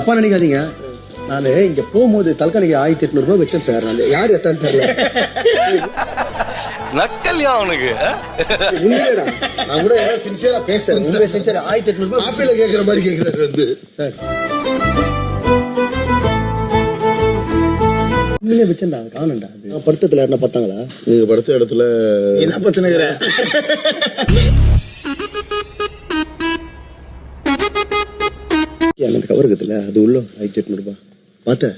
தப்பா நினைக்காதீங்க. நான் இங்க போகும்போது தலகாணிக்கு 1800 ரூபாய் வச்சேன் சார். நான் யார் எத்தான்னு தெரியல. நக்கல்யா அவனுக்கு உண்மையடா, நான் கூட யாராவது சின்சியரா பேசுறேன். உண்மையை சின்சியரா 1800 ரூபாய் ஆப்பிள கேட்கற மாதிரி கேட்கறாரு வந்து சார். உண்மையிலே வச்சேன்டா, காணண்டா. நான் படுத்தத்துல யாருன்னா பார்த்தாங்களா? நீங்க படுத்த இடத்துல என்ன பத்துனுங்கிற அந்த கவர் இருக்குதுல்ல, அது உள்ள 1800 ரூபாய் பார்த்தேன்.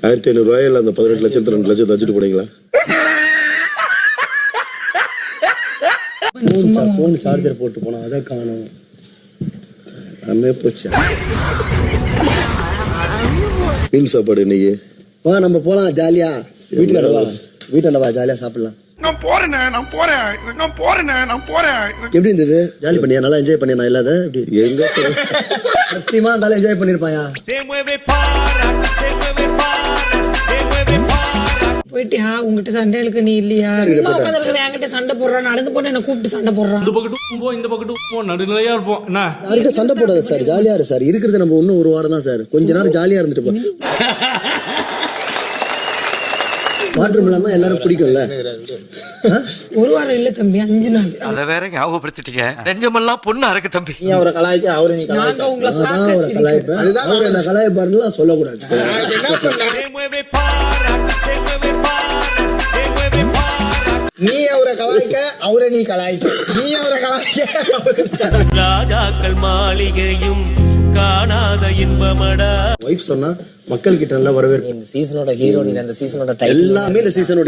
1500 ரூபாயில அந்த 18 லட்சத்து 2 லட்சத்தை வச்சுட்டு போனீங்களா? போன் சார்ஜர் போட்டு போனா அதான் காணும். எல்லாமே போச்சு. மீன் சாப்பாடு இன்னைக்கு வா நம்ம போலாம் ஜாலியா. வீட்டுல வா, வீட்டுல வா, ஜாலியா சாப்பிடலாம். நான் போறேன். எப்படி இருந்தது? ஜாலி பண்ணியா? நல்லா என்ஜாய் பண்ணியா? நான் இல்லாத எப்படி எங்க சத்தியமா நல்லா என்ஜாய் பண்ணிருப்பாயா? போயிட்டியா? உங்ககிட்ட சண்டைகளுக்கு நீ இல்லையா? என்கிட்ட சண்டை போடுறான், நடந்து போன என்ன கூப்பிட்டு சண்டை போடுறான். இந்த பக்கத்து நடுநிலையா இருப்போம். என்ன யாருக்கிட்ட சண்டை போடாத சார், ஜாலியா இரு சார். இருக்கிறது நம்ம இன்னும் ஒரு வாரம் தான் சார். கொஞ்ச நேரம் ஜாலியா இருந்துட்டு போ. வாட்டர் மிலன்னா எல்லாரும் பிடிக்கும்ல. ஒரு வாரம் இல்ல தம்பி, 5 நாள். அத வேற ஞாபகப்படுத்திட்டீங்க. நெஞ்சமெல்லாம் பொண்ணா இருக்கு தம்பி. நீ அவரை கலாய்க்க, அவரை நீ நாங்க உங்களை கலாய்ப்பேன். அவரை என்ன கலாய்ப்பாருன்னு சொல்லக்கூடாது. நீ அவரை கலாய்க்க, அவரை நீ கலாய்க்க. நீ அவரை கலாய்க்க. ராஜாக்கள் மாளிகையும் காணாத இன்பமடா. வைஃப் சொன்னா மக்கள் கிட்ட நல்லா வரவேற்பு. இந்த சீசனோட ஹீரோ, நீ அந்த சீசனோட எல்லாமே இந்த சீசனோட